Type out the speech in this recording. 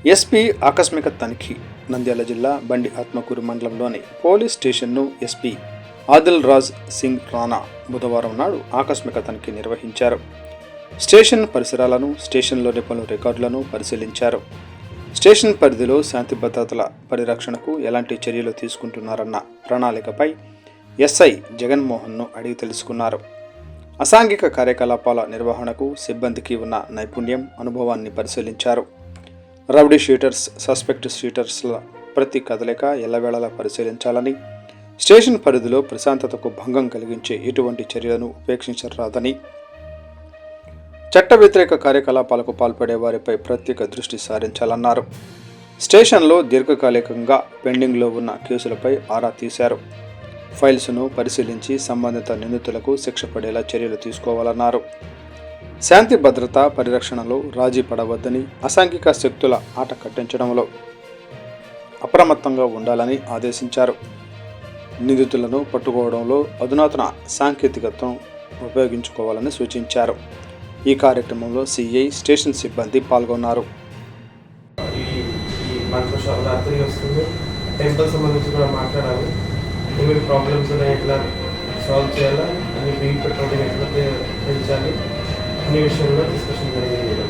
SP ఆకస్మిక తనిఖీ. నంద్యాల జిల్లా బండి ఆత్మకూరు మండలంలోని పోలీస్ స్టేషన్ను ఎస్పీ ఆదిల్ రాజ్ సింగ్ రాణా బుధవారం నాడు ఆకస్మిక తనిఖీ నిర్వహించారు. స్టేషన్ పరిసరాలను, స్టేషన్లోని పలు రికార్డులను పరిశీలించారు. స్టేషన్ పరిధిలో శాంతి భద్రతల పరిరక్షణకు ఎలాంటి చర్యలు తీసుకుంటున్నారన్న ప్రణాళికపై ఎస్ఐ జగన్మోహన్ను అడిగి తెలుసుకున్నారు. అసాంఘిక కార్యకలాపాల నిర్వహణకు సిబ్బందికి ఉన్న నైపుణ్యం, అనుభవాన్ని పరిశీలించారు. రౌడీ షీటర్స్, సస్పెక్ట్ షీటర్స్ల ప్రతి కదలిక ఎల్లవేళలా పరిశీలించాలని, స్టేషన్ పరిధిలో ప్రశాంతతకు భంగం కలిగించే ఎటువంటి చర్యలను ఉపేక్షించరాదని, చట్ట వ్యతిరేక కార్యకలాపాలకు పాల్పడే వారిపై ప్రత్యేక దృష్టి సారించాలన్నారు. స్టేషన్లో దీర్ఘకాలికంగా పెండింగ్లో ఉన్న కేసులపై ఆరా తీశారు. ఫైల్స్ను పరిశీలించి సంబంధిత నిందితులకు శిక్ష పడేలా చర్యలు తీసుకోవాలన్నారు. శాంతి భద్రత పరిరక్షణలో రాజీ పడవద్దని, అసాంఘిక శక్తుల ఆట కట్టించడంలో అప్రమత్తంగా ఉండాలని ఆదేశించారు. నిందితులను పట్టుకోవడంలో అధునాతన సాంకేతికతను ఉపయోగించుకోవాలని సూచించారు. ఈ కార్యక్రమంలో సిఐ, స్టేషన్ సిబ్బంది పాల్గొన్నారు. టెంపుల్ సంబంధించి కూడా మాట్లాడాలి. ఏమేమి ప్రాబ్లమ్స్ ఉన్నాయి, ఎట్లా సాల్వ్ చేయాలా అని బీట్ పెట్రోలింగ్ ఎట్లా పెంచాలి అనే విషయంలో డిస్కషన్ జరిగింది.